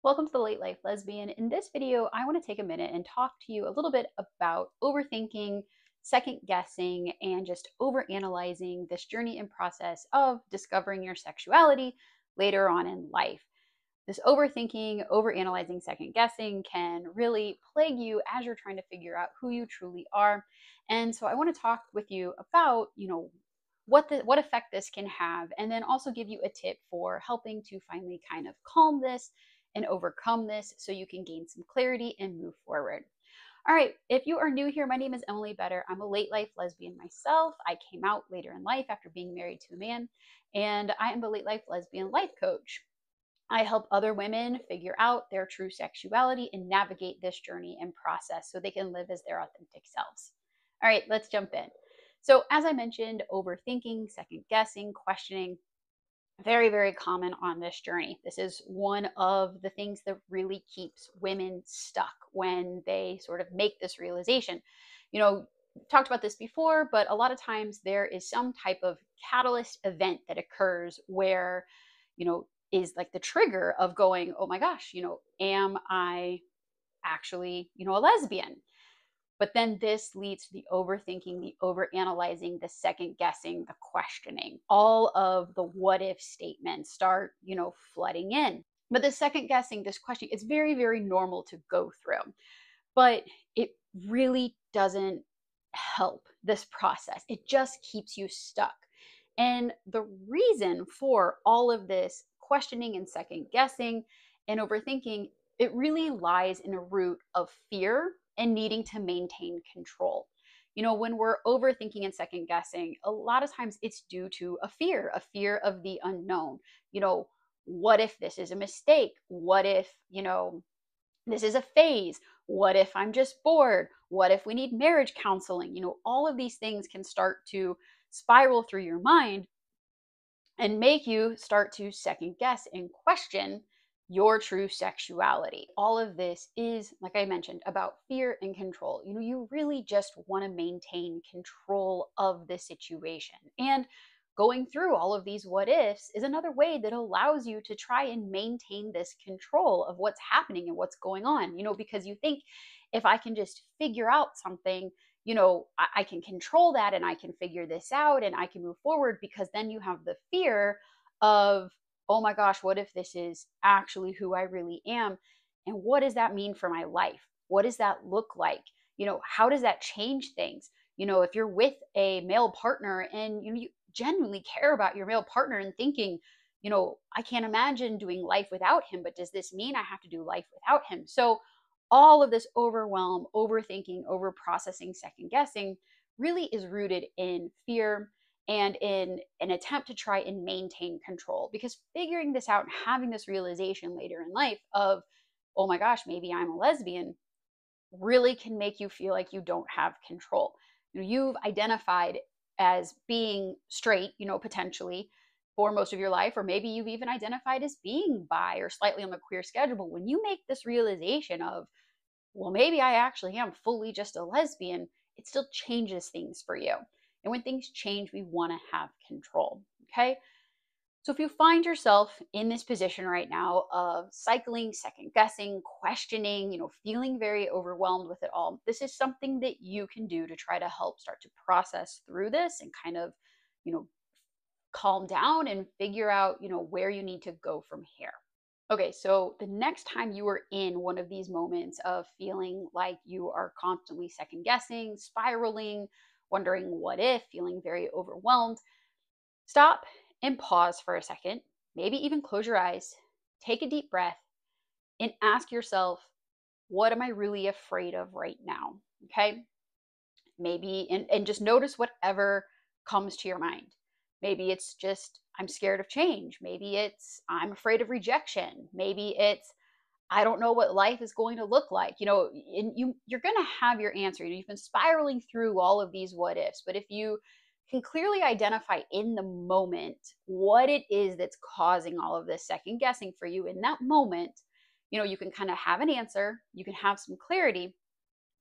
Welcome to the Late Life Lesbian. In this video, I want to take a minute and talk to you a little bit about overthinking, second guessing, and just overanalyzing this journey and process of discovering your sexuality later on in life. This overthinking, overanalyzing, second guessing can really plague you as you're trying to figure out who you truly are. And so I want to talk with you about, what effect this can have, and then also give you a tip for helping to finally kind of calm this and overcome this so you can gain some clarity and move forward. All right, if you are new here, my name is Emily Bettdur. I'm a late life lesbian myself. I came out later in life after being married to a man, and I am the late life lesbian life coach. I help other women figure out their true sexuality and navigate this journey and process so they can live as their authentic selves. All right, let's jump in. So, as I mentioned, overthinking, second guessing, questioning, very, very common on this journey. This is one of the things that really keeps women stuck when they sort of make this realization. You know, talked about this before, but a lot of times there is some type of catalyst event that occurs where, is like the trigger of going, oh my gosh, am I actually, a lesbian? But then this leads to the overthinking, the overanalyzing, the second guessing, the questioning. All of the what if statements start, flooding in. But the second guessing, this question, it's very, very normal to go through, but it really doesn't help this process. It just keeps you stuck. And the reason for all of this questioning and second guessing and overthinking, it really lies in a root of fear and needing to maintain control. When we're overthinking and second guessing, a lot of times it's due to a fear of the unknown. What if this is a mistake? What if, this is a phase? What if I'm just bored? What if we need marriage counseling? All of these things can start to spiral through your mind and make you start to second guess and question your true sexuality. All of this is, like I mentioned, about fear and control. You really just want to maintain control of the situation. And going through all of these what ifs is another way that allows you to try and maintain this control of what's happening and what's going on, because you think if I can just figure out something, I can control that and I can figure this out and I can move forward, because then you have the fear of, oh my gosh, what if this is actually who I really am? And what does that mean for my life? What does that look like? How does that change things? If you're with a male partner and you genuinely care about your male partner and thinking, I can't imagine doing life without him, but does this mean I have to do life without him? So all of this overwhelm, overthinking, over processing, second guessing really is rooted in fear and in an attempt to try and maintain control. Because figuring this out and having this realization later in life of, oh my gosh, maybe I'm a lesbian, really can make you feel like you don't have control. You've identified as being straight, potentially for most of your life, or maybe you've even identified as being bi or slightly on the queer schedule. But when you make this realization of, well, maybe I actually am fully just a lesbian, it still changes things for you. And when things change, we want to have control. Okay. So if you find yourself in this position right now of cycling, second guessing, questioning, feeling very overwhelmed with it all, this is something that you can do to try to help start to process through this and kind of, you know, calm down and figure out, where you need to go from here. Okay, so the next time you are in one of these moments of feeling like you are constantly second guessing, spiraling, wondering what if, feeling very overwhelmed, stop and pause for a second. Maybe even close your eyes, take a deep breath, and ask yourself, what am I really afraid of right now? Okay, maybe, and just notice whatever comes to your mind. Maybe it's just, I'm scared of change. Maybe it's, I'm afraid of rejection. Maybe it's, I don't know what life is going to look like. And you're going to have your answer. You've been spiraling through all of these what ifs, but if you can clearly identify in the moment what it is that's causing all of this second guessing for you in that moment, you can kind of have an answer, you can have some clarity,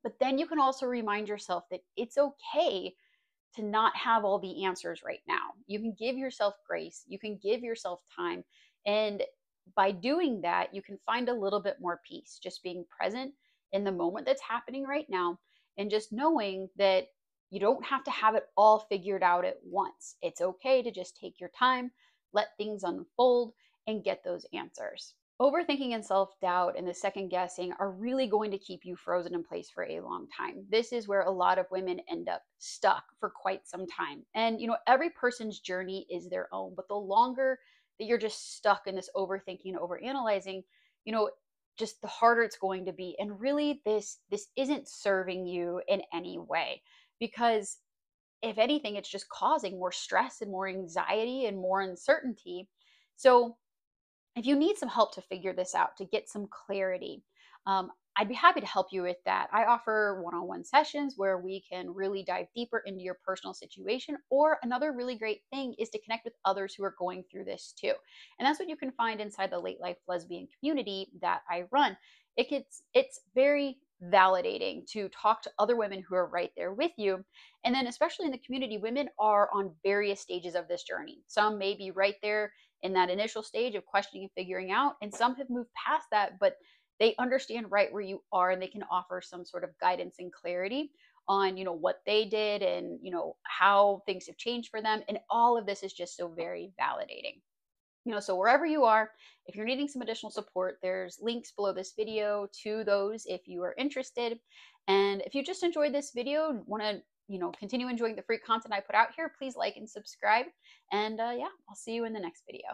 but then you can also remind yourself that it's okay to not have all the answers right now. You can give yourself grace, you can give yourself time, and by doing that, you can find a little bit more peace, just being present in the moment that's happening right now, and just knowing that you don't have to have it all figured out at once. It's okay to just take your time, let things unfold, and get those answers. Overthinking and self doubt and the second guessing are really going to keep you frozen in place for a long time. This is where a lot of women end up stuck for quite some time. And, every person's journey is their own, but the longer that you're just stuck in this overthinking, overanalyzing, you know, just the harder it's going to be. And really, this isn't serving you in any way, because if anything, it's just causing more stress and more anxiety and more uncertainty. So if you need some help to figure this out, to get some clarity, I'd be happy to help you with that. I offer one on one sessions where we can really dive deeper into your personal situation. Or another really great thing is to connect with others who are going through this too. And that's what you can find inside the late life lesbian community that I run. It's very validating to talk to other women who are right there with you. And then, especially in the community, women are on various stages of this journey. Some may be right there in that initial stage of questioning and figuring out, and some have moved past that, but they understand right where you are, and they can offer some sort of guidance and clarity on what they did, and how things have changed for them. And all of this is just so very validating. So wherever you are, if you're needing some additional support, there's links below this video to those if you are interested. And if you just enjoyed this video and want to continue enjoying the free content I put out here, please like and subscribe. And yeah, I'll see you in the next video.